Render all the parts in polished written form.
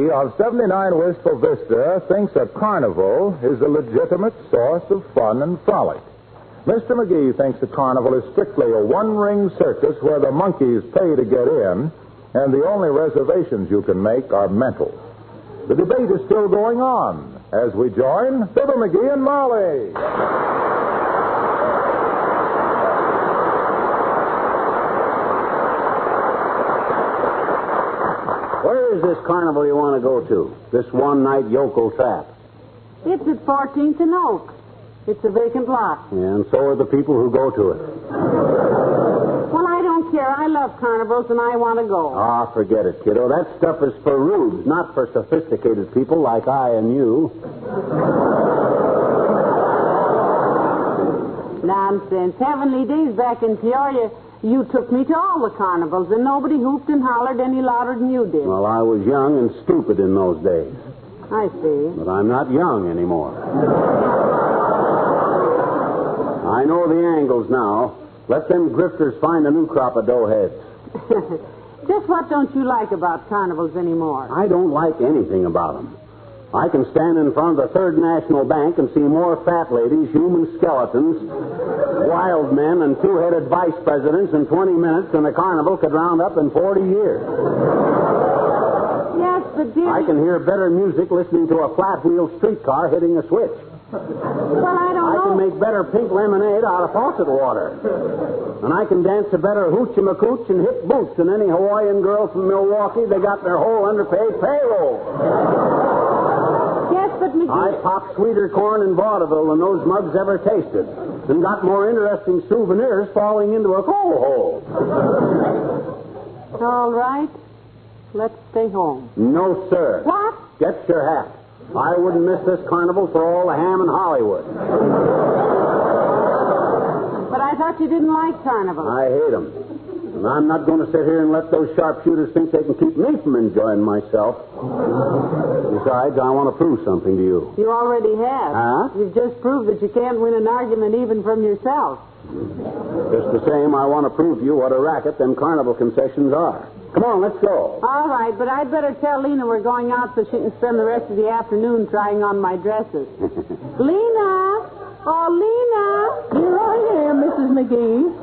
of 79 Wistful Vista thinks a carnival is a legitimate source of fun and frolic. Mr. McGee thinks a carnival is strictly a one-ring circus where the monkeys pay to get in, and the only reservations you can make are mental. The debate is still going on as we join Fibber McGee and Molly. Where is this carnival you want to go to? This one-night yokel trap? It's at 14th and Oak. It's a vacant lot. Yeah, and so are the people who go to it. Well, I don't care. I love carnivals, and I want to go. Ah, forget it, kiddo. That stuff is for rubes, not for sophisticated people like I and you. Nonsense. Heavenly days back in Peoria, you took me to all the carnivals, and nobody hooped and hollered any louder than you did. Well, I was young and stupid in those days. I see. But I'm not young anymore. I know the angles now. Let them grifters find a new crop of doughheads. Just what don't you like about carnivals anymore? I don't like anything about them. I can stand in front of the Third National Bank and see more fat ladies, human skeletons, wild men, and two-headed vice presidents in 20 minutes than the carnival could round up in 40 years. Yes, but dear... I can hear better music listening to a flat-wheel streetcar hitting a switch. Well, I don't know. I can make better pink lemonade out of faucet water. And I can dance a better hoochie-macooch and hip boots than any Hawaiian girl from Milwaukee. They got their whole underpaid payroll. Yes, but McGee... I popped sweeter corn in vaudeville than those mugs ever tasted, and got more interesting souvenirs falling into a coal hole. All right. Let's stay home. No, sir. What? Get your hat. I wouldn't miss this carnival for all the ham in Hollywood. But I thought you didn't like carnivals. I hate them. And I'm not going to sit here and let those sharpshooters think they can keep me from enjoying myself. Besides, I want to prove something to you. You already have. Huh? You've just proved that you can't win an argument even from yourself. Just the same, I want to prove to you what a racket them carnival concessions are. Come on, let's go. All right, but I'd better tell Lena we're going out so she can spend the rest of the afternoon trying on my dresses. Lena! Oh, Lena! Here I am, Mrs. McGee.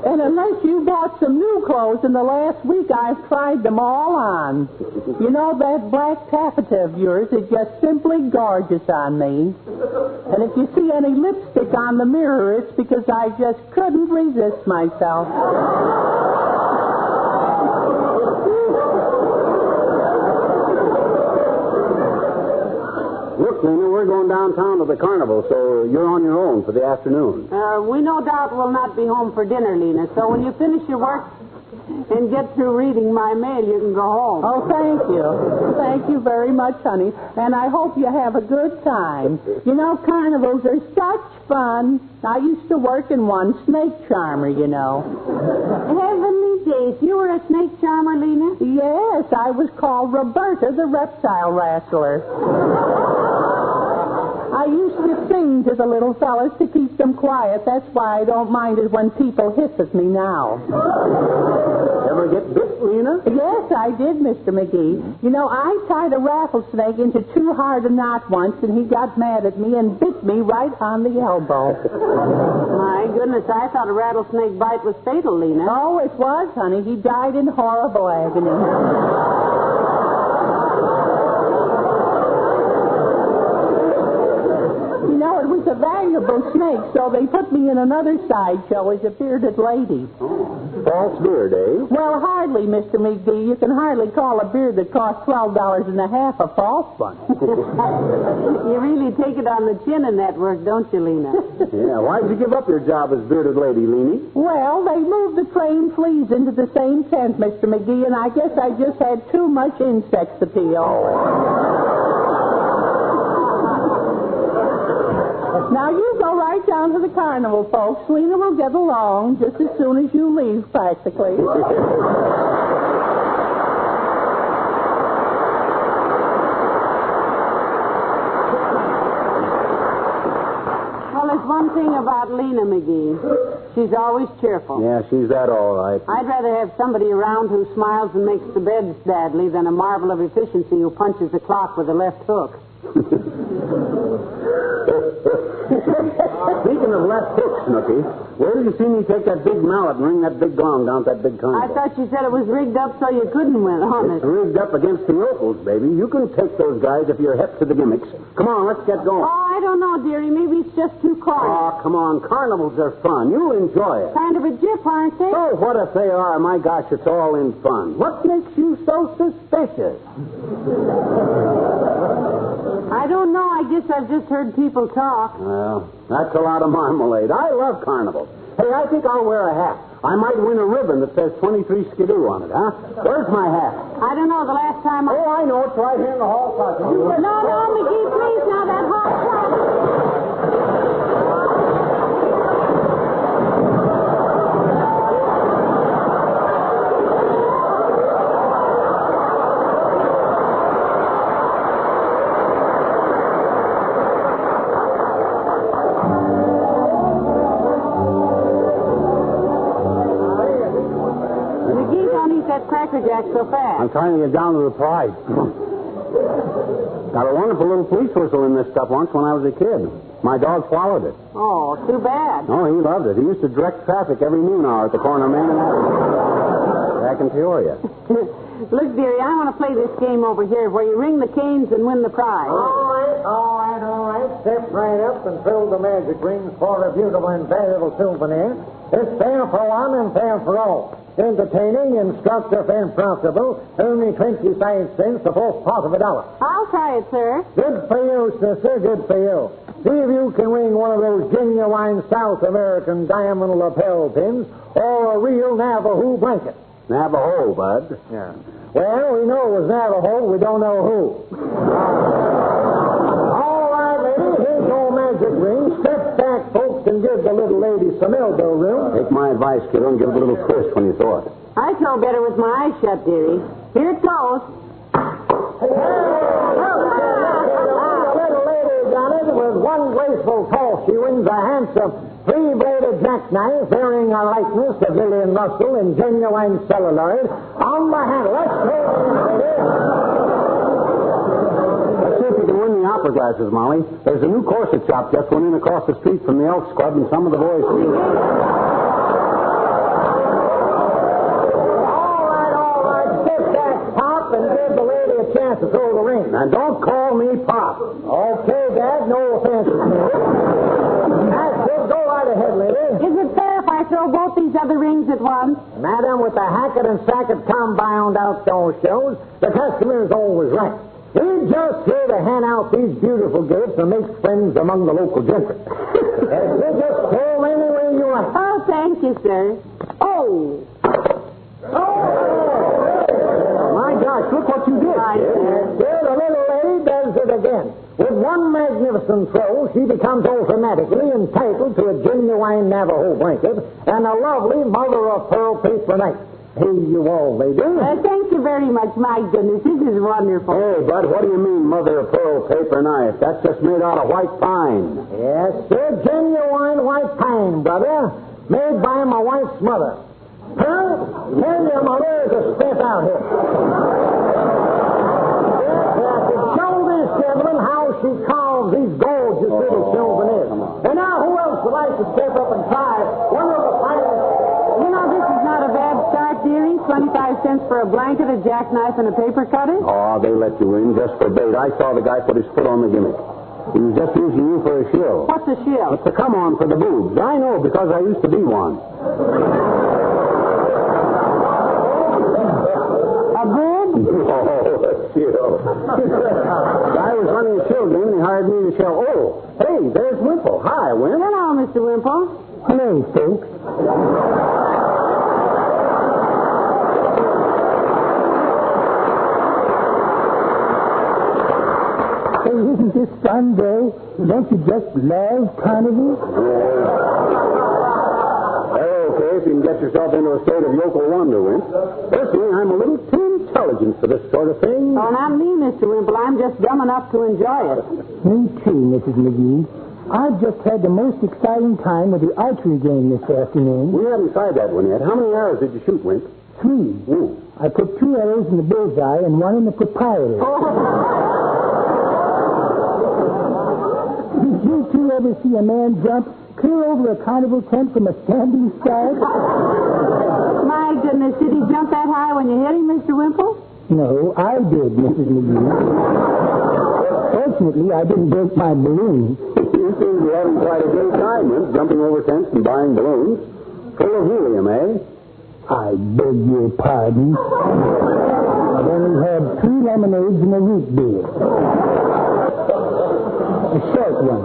And unless you bought some new clothes in the last week, I've tried them all on. You know, that black taffeta of yours is just simply gorgeous on me. And if you see any lipstick on the mirror, it's because I just couldn't resist myself. Look, Lena, we're going downtown to the carnival, so you're on your own for the afternoon. We no doubt will not be home for dinner, Lena, so when you finish your work and get through reading my mail, you can go home. Oh, thank you. Thank you very much, honey. And I hope you have a good time. You know, carnivals are such fun. I used to work in one, snake charmer, you know. Heavenly days. You were a snake charmer, Lena? Yes, I was called Roberta the Reptile Wrestler. I used to sing to the little fellas to keep them quiet. That's why I don't mind it when people hiss at me now. Ever get bit, Lena? Yes, I did, Mr. McGee. You know, I tied a rattlesnake into too hard a knot once, and he got mad at me and bit me right on the elbow. My goodness, I thought a rattlesnake bite was fatal, Lena. Oh, it was, honey. He died in horrible agony. You know, it was a valuable snake, so they put me in another sideshow as a bearded lady. Oh, false beard, eh? Well, hardly, Mr. McGee. You can hardly call a beard that costs $12.50 a false one. You really take it on the chin in that work, don't you, Lena? Yeah, why'd you give up your job as bearded lady, Leanie? Well, they moved the trained fleas into the same tent, Mr. McGee, and I guess I just had too much insect appeal. Now, you go right down to the carnival, folks. Lena will get along just as soon as you leave, practically. Well, there's one thing about Lena McGee. She's always cheerful. Yeah, she's that all right. I'd rather have somebody around who smiles and makes the beds badly than a marvel of efficiency who punches the clock with a left hook. Speaking of left hooks, Snooky, where did you see me take that big mallet and ring that big gong down at that big carnival? I thought you said it was rigged up so you couldn't win on It's it. rigged up against the yokels, baby. You can take those guys if you're hep to the gimmicks. Come on, let's get going. Oh, I don't know, dearie. Maybe it's just too quiet. Oh, come on. Carnivals are fun. You'll enjoy it. Kind of a jip, aren't they? Oh, what if they are? My gosh, it's all in fun. What makes you so suspicious? I don't know. I guess I've just heard people talk. Well, that's a lot of marmalade. I love carnivals. Hey, I think I'll wear a hat. I might win a ribbon that says 23 Skidoo on it, huh? Where's my hat? I don't know. The last time I... Oh, I know. It's right here in the hall closet. No, McGee, please. Now that hot shot. Cracker Jack so fast. I'm trying to get down to the prize. Got a wonderful little police whistle in this stuff once when I was a kid. My dog swallowed it. Oh, too bad. Oh, he loved it. He used to direct traffic every noon hour at the corner of Main and Avenue. Back in Peoria. Look, dearie, I want to play this game over here where you ring the canes and win the prize. All right. Step right up and throw the magic rings for a beautiful and valuable souvenir. It's fair for one and fair for all. Entertaining, instructive, and profitable. Only 25 cents, the fourth part of $1. I'll try it, sir. Good for you, sister. Good for you. See if you can win one of those genuine South American diamond lapel pins or a real Navajo blanket. Navajo, bud. Yeah. Well, we know it was Navajo. We don't know who. All right, lady. Here's your magic ring. Step back, folks, and give the little lady some elbow room. Take my advice, kiddo, and give it a little twist when you throw it. I throw better with my eyes shut, dearie. Here it goes. The little lady got it with one graceful toss. She wins a handsome three-bladed jackknife bearing a likeness of Lillian Russell in genuine celluloid on the handle. Let's go, lady. Let's see if you can win the opera glasses, Molly. There's a new corset shop just went in across the street from the Elks Club, and some of the boys... All right. Step back, Pop, and give the lady a chance to throw the ring. Now, don't call me Pop. Okay, Dad, no offense. That's it. Go right ahead, lady. Is it fair if I throw both these other rings at once? Madam, with the Hackett and Sackett compound outdoor shows, the customer is always right. We're just here to hand out these beautiful gifts and make friends among the local gentry. You just throw them anywhere you like. Oh, thank you, sir. Oh! My gosh, look what you did. Well, the little lady does it again. With one magnificent throw, she becomes automatically entitled to a genuine Navajo blanket and a lovely mother-of-pearl paper knife. Here you all, lady. Thank you very much. My goodness, this is wonderful. Hey, bud, what do you mean, mother-of-pearl paper knife? That's just made out of white pine. Yes, sir, genuine white pine, brother. Made by my wife's mother. Huh? Tell your mother to step out here. To show this gentleman how she carves these gorgeous little souvenirs. And now, who else would like to step up and try one of the finest? You know, this is not a bad start, dearie. 25 cents for a blanket, a jackknife, and a paper cutter. Oh, they let you in just for bait. I saw the guy put his foot on the gimmick. He was just using you for a shill. What's a shill? It's a come-on for the boobs. I know, because I used to be one. A boob? Oh, a shill. I was running a shill game, and he hired me to shill. Oh, hey, there's Wimple. Hi, Wimp. Hello, Mr. Wimple. Hello, folks. Hey, isn't this fun, though? Don't you just love Carnival? Okay, if you can get yourself into a state of yokel wonder, Wimp. Personally, I'm a little too intelligent for this sort of thing. Oh, not me, Mr. Wimple. I'm just dumb enough to enjoy it. Me too, Mrs. McGee. I've just had the most exciting time with the archery game this afternoon. We haven't tried that one yet. How many arrows did you shoot, Wink? 3. Ooh. I put 2 arrows in the bullseye and 1 in the proprietor. Did you 2 ever see a man jump clear over a carnival tent from a standing start? My goodness, did he jump that high when you hit him, Mr. Wimple? No, I did, Mrs. McGee. Fortunately, I didn't break my balloon. You seem to be having quite a great time, Wimp, jumping over tents and buying balloons. Full of helium, eh? I beg your pardon. I've only had 2 lemonades and a root beer. A short one.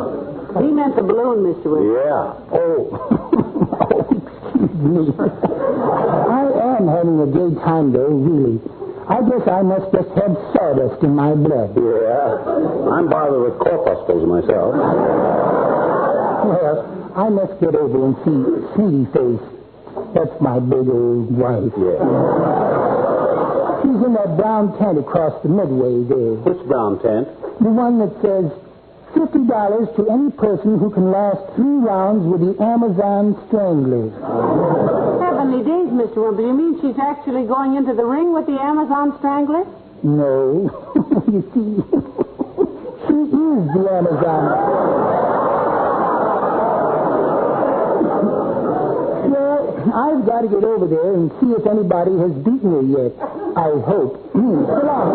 He meant the balloon, Mr. Wimple. Yeah. Oh, excuse me. I am having a gay time, though, really. I guess I must just have sawdust in my blood. Yeah. I'm bothered with corpuscles myself. Well, I must get over and see Sweetie Face. That's my big old wife. Yeah. She's in that brown tent across the midway there. Which brown tent? The one that says $50 to any person who can last 3 rounds with the Amazon Strangler. Heavenly days, Mr. Wimple. You mean she's actually going into the ring with the Amazon Strangler? No. You see, she is the Amazon. Well, I've got to get over there and see if anybody has beaten her yet. I hope. So long.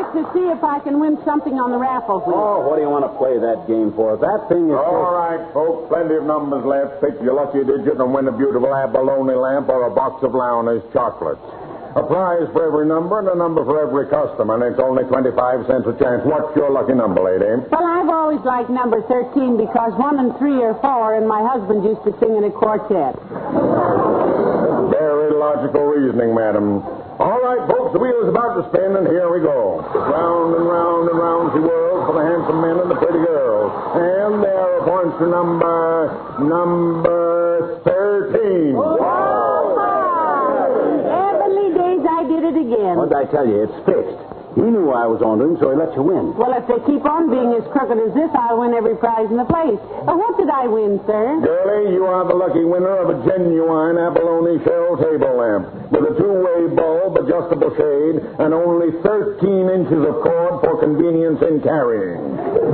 To see if I can win something on the raffle wheel. Oh, what do you want to play that game for? That thing is... All right, folks. Plenty of numbers left. Pick your lucky digit and win a beautiful abalone lamp or a box of Lowney's chocolates. A prize for every number and a number for every customer, and it's only 25 cents a chance. What's your lucky number, lady? Well, I've always liked number 13 because 1 and 3 are 4, and my husband used to sing in a quartet. Very logical reasoning, madam. All right, folks, the wheel is about to spin, and here we go. Round and round and round she whirls for the handsome men and the pretty girls. And there are points for number 13. Whoa! Heavenly days, I did it again. What did I tell you? It's fixed. He knew I was on to him, so he let you win. Well, if they keep on being as crooked as this, I'll win every prize in the place. What did I win, sir? Girlie, you are the lucky winner of a genuine abalone shell table lamp with a 2-way bulb, adjustable shade, and only 13 inches of cord for convenience in carrying.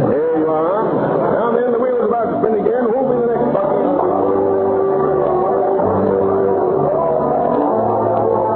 Here you are. Now then, the wheel is about to spin again. Who'll be the next bucky?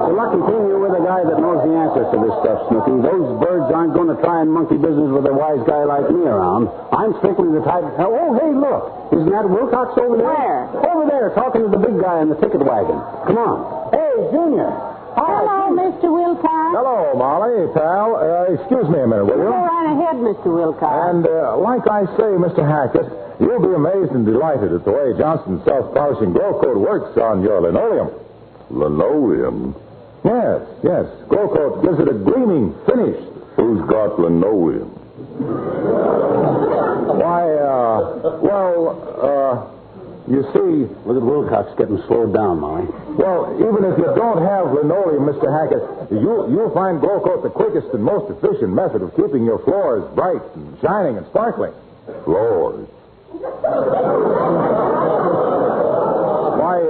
It's a lucky thing you're with a guy that knows the answers to this stuff, Snooky. Those birds aren't going to try and monkey business with a wise guy like me around. I'm strictly the type... Oh, hey, look. Isn't that Wilcox over there? Where? Over there, talking to the big guy in the ticket wagon. Come on. Hey, Junior. Hello, Mr. Wilcox. Hello, Molly, pal. Excuse me a minute, will you? Go right ahead, Mr. Wilcox. And like I say, Mr. Hackett, you'll be amazed and delighted at the way Johnson's self-polishing glow coat works on your linoleum. Linoleum? Yes. Glow coat gives it a gleaming finish. Who's got linoleum? Why, you see... Look at Wilcox getting slowed down, Molly. Well, even if you don't have linoleum, Mr. Hackett, you'll find glow coat the quickest and most efficient method of keeping your floors bright and shining and sparkling. Floors? Why,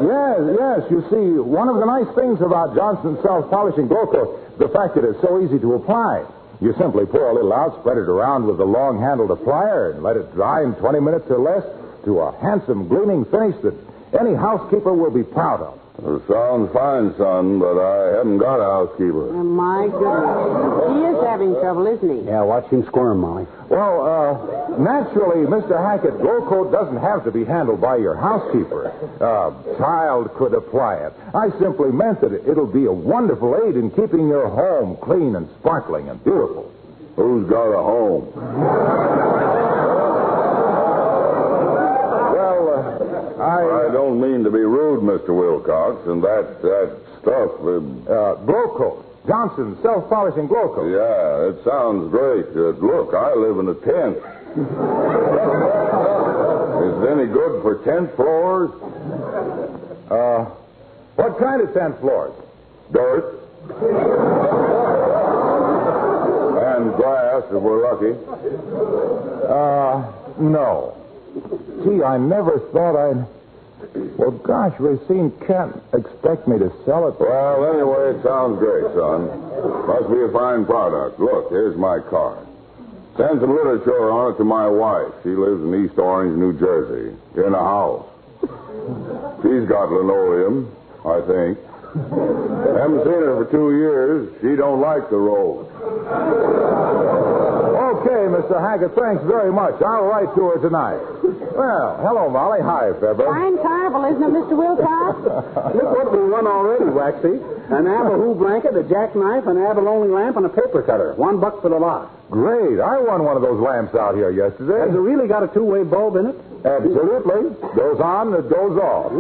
yes, you see, one of the nice things about Johnson's self-polishing glow coat is the fact that it's so easy to apply. You simply pour a little out, spread it around with a long-handled applier, and let it dry in 20 minutes or less to a handsome, gleaming finish that any housekeeper will be proud of. It sounds fine, son, but I haven't got a housekeeper. Oh, my goodness. He is having trouble, isn't he? Yeah, watch him squirm, Molly. Well, naturally, Mr. Hackett, glow coat doesn't have to be handled by your housekeeper. A child could apply it. I simply meant that it'll be a wonderful aid in keeping your home clean and sparkling and beautiful. Who's got a home? I don't mean to be rude, Mr. Wilcox, and that stuff... glow coat. Johnson's self-polishing glow coat. Yeah, it sounds great. Look, I live in a tent. Is it any good for tent floors? What kind of 10th floors? Dirt. And glass, if we're lucky. No. Gee, I never thought I'd... Well, gosh, Racine can't expect me to sell it. Well, anyway, it sounds great, son. Must be a fine product. Look, here's my card. Send some literature on it to my wife. She lives in East Orange, New Jersey, in a house. She's got linoleum, I think. Haven't seen her for 2 years. She don't like the road. Okay, Mr. Hackett, thanks very much. I'll write to her tonight. Well, hello, Molly. Hi, Fibber. Fine carnival, isn't it, Mr. Wilcox? Look what we won already, Waxy. An Abahu blanket, a jackknife, an abalone lamp, and a paper cutter. $1 for the lot. Great. I won one of those lamps out here yesterday. Has it really got a two-way bulb in it? Absolutely. Goes on, it goes off.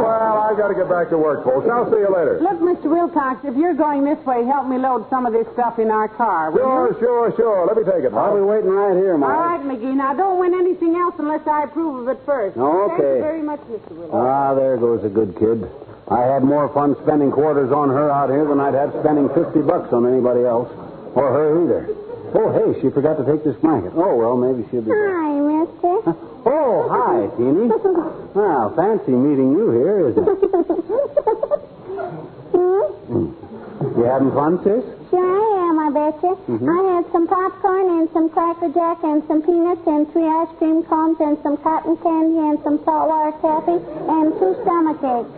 Well, I got to get back to work, folks. I'll see you later. Look, Mr. Wilcox, if you're going this way, help me load some of this stuff in our car, will you? Sure. Let me take it, I'll be Molly. waiting right here, Molly. All right, McGee. Now, don't win anything else unless I approve of it first. Okay. Thank you very much, Mr. Wilcox. Ah, there goes a good kid. I had more fun spending quarters on her out here than I'd have spending $50 on anybody else. Or her either. Oh, hey, she forgot to take this blanket. Oh, well, maybe she'll be... Hi, mister. Oh, hi, Teeny. Well, fancy meeting you here, isn't it? You having fun, sis? Sure I am, I betcha. I had some popcorn and some Cracker Jack and some peanuts and 3 ice cream cones and some cotton candy and some saltwater taffy and 2 stomach aches.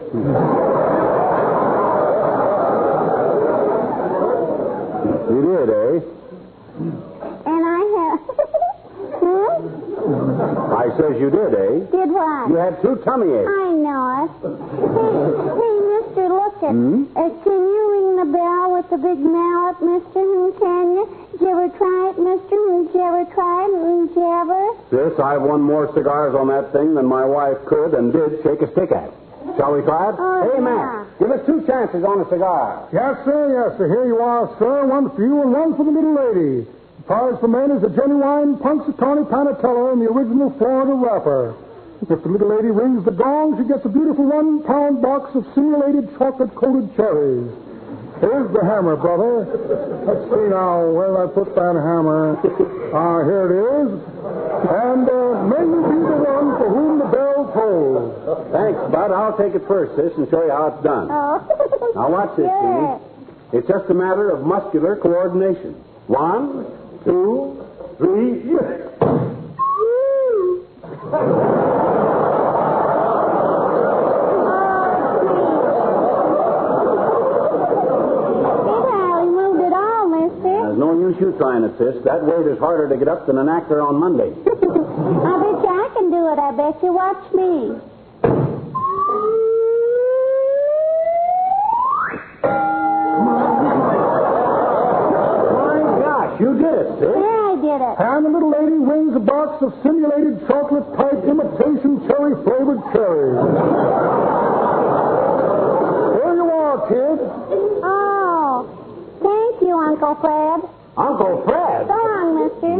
You did, eh? And I had... I says you did, eh? Did what? You had 2 tummy aches. I know it. Hey, mister, look it. Can you ring the bell with the big mallet, mister? Can you? Did you ever try it, mister? Did you ever try it? Did you ever? Sis, I've won more cigars on that thing than my wife could and did shake a stick at. Shall we try it? Oh, hey, yeah. Matt, give us 2 chances on a cigar. Yes, sir. Here you are, sir. 1 for you and 1 for the little lady. As far as for men is a genuine Punxsutawney Panatella in the original Florida wrapper. If the little lady rings the gong, she gets a beautiful 1-pound box of simulated chocolate-coated cherries. Here's the hammer, brother. Let's see now. Where did I put that hammer? Here it is. And may you be the one for whom the bell tolls. Thanks, Bud. I'll take it first, sis, and show you how it's done. Oh. Now watch this, Sure. Teeny. It's just a matter of muscular coordination. 1, 2, 3... There's no use you trying it, sis. That weight is harder to get up than an actor on Monday. I bet you I can do it. I bet you. Watch me. My gosh, you did it, sis. Yeah, I did it. And the little lady wins a box of simulated chocolate-type imitation cherry-flavored cherries. Here you are, kid. Oh, thank you, Uncle Fred. Uncle Fred? So long, mister.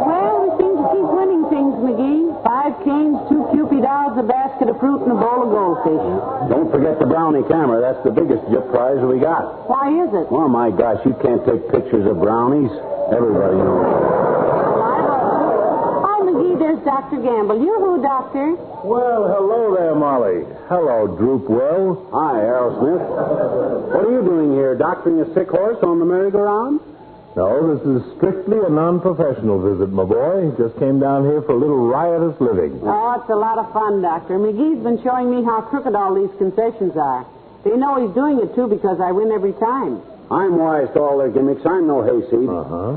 Well, we seem to keep winning things, McGee. 5 kings, 2 Cupid dolls, a basket of fruit, and a bowl of goldfish. Don't forget the brownie camera. That's the biggest gift prize we got. Why is it? Oh, my gosh, you can't take pictures of brownies. Everybody knows. McGee, there's Dr. Gamble. You who, Doctor? Well, hello there, Molly. Hello, Droopwell. Hi, Aerosmith. What are you doing here, doctoring a sick horse on the merry-go-round? No, this is strictly a non-professional visit, my boy. Just came down here for a little riotous living. Oh, it's a lot of fun, Doctor. McGee's been showing me how crooked all these concessions are. They know he's doing it, too, because I win every time. I'm wise to all their gimmicks. I'm no hayseed.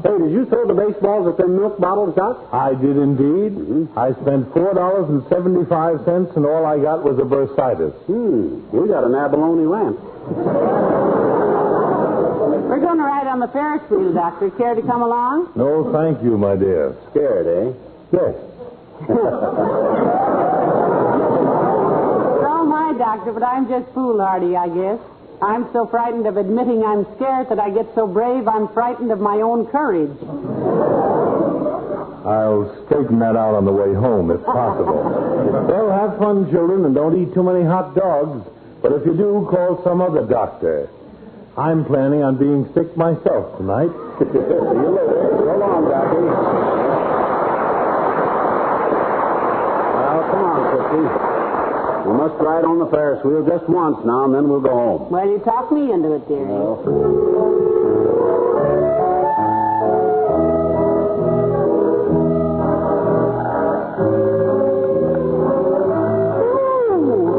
Hey, did you throw the baseballs at them milk bottles, Doc? I did indeed. I spent $4.75, and all I got was a bursitis. We got an abalone lamp. We're going to ride on the Ferris wheel, Doctor. Care to come along? No, thank you, my dear. Scared, eh? Yes. So am I, Doctor, but I'm just foolhardy, I guess. I'm so frightened of admitting I'm scared that I get so brave I'm frightened of my own courage. I'll straighten that out on the way home, if possible. Well, have fun, children, and don't eat too many hot dogs. But if you do, call some other doctor. I'm planning on being sick myself tonight. See you later. So long, Doctor. Well, come on, Christy. We must ride on the Ferris wheel just once now, and then we'll go home. Well, you talked me into it, dearie.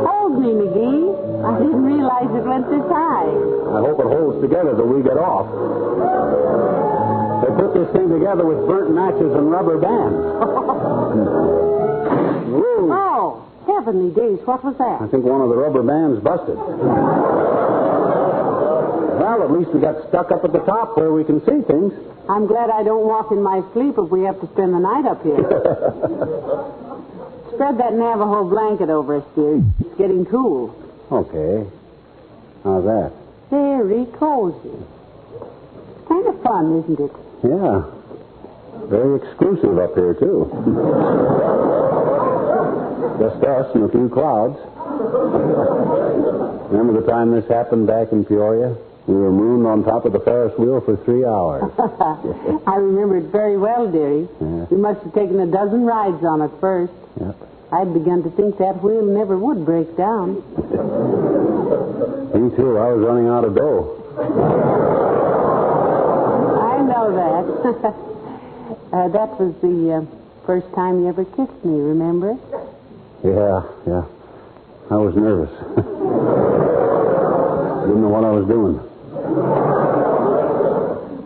Hold me, McGee. I didn't realize it went this high. I hope it holds together till we get off. They put this thing together with burnt matches and rubber bands. Oh, heavenly days, what was that? I think one of the rubber bands busted. Well, at least we got stuck up at the top where we can see things. I'm glad I don't walk in my sleep if we have to spend the night up here. Spread that Navajo blanket over us, dear. It's getting cool. Okay. How's that? Very cozy. Kind of fun, isn't it? Yeah. Very exclusive up here, too. Just us and a few clouds. Remember the time this happened back in Peoria? We were mooned on top of the Ferris wheel for 3 hours. I remember it very well, dearie. Yeah. We must have taken a dozen rides on it first. Yep. I'd begun to think that wheel never would break down. Me too. I was running out of dough. I know that. That was the first time you ever kissed me, remember? Yeah. I was nervous. Didn't know what I was doing.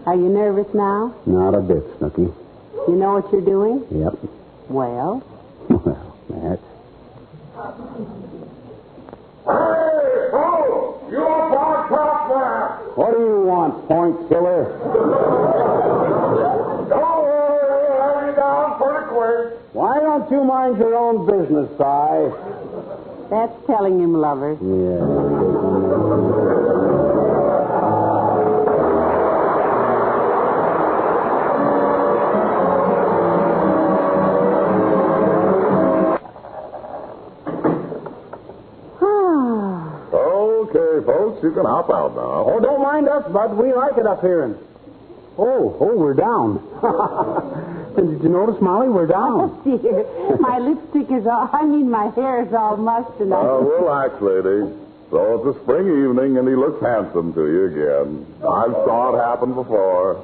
Are you nervous now? Not a bit, Snooky. You know what you're doing? Yep. Well? Well, Matt. Hey, folks! You up on top there? What do you want, point killer? Don't worry, we'll have you down pretty quick. Why don't you mind your own business, Si? That's telling him, lover. Yeah. Okay, folks, you can hop out now. Oh, don't mind us, Bud. We like it up here. And... Oh, we're down. Did you notice, Molly? We're down. Oh, dear. My lipstick is all... my hair is all mussed and Relax, lady. So it's a spring evening, and he looks handsome to you again. I've saw it happen before.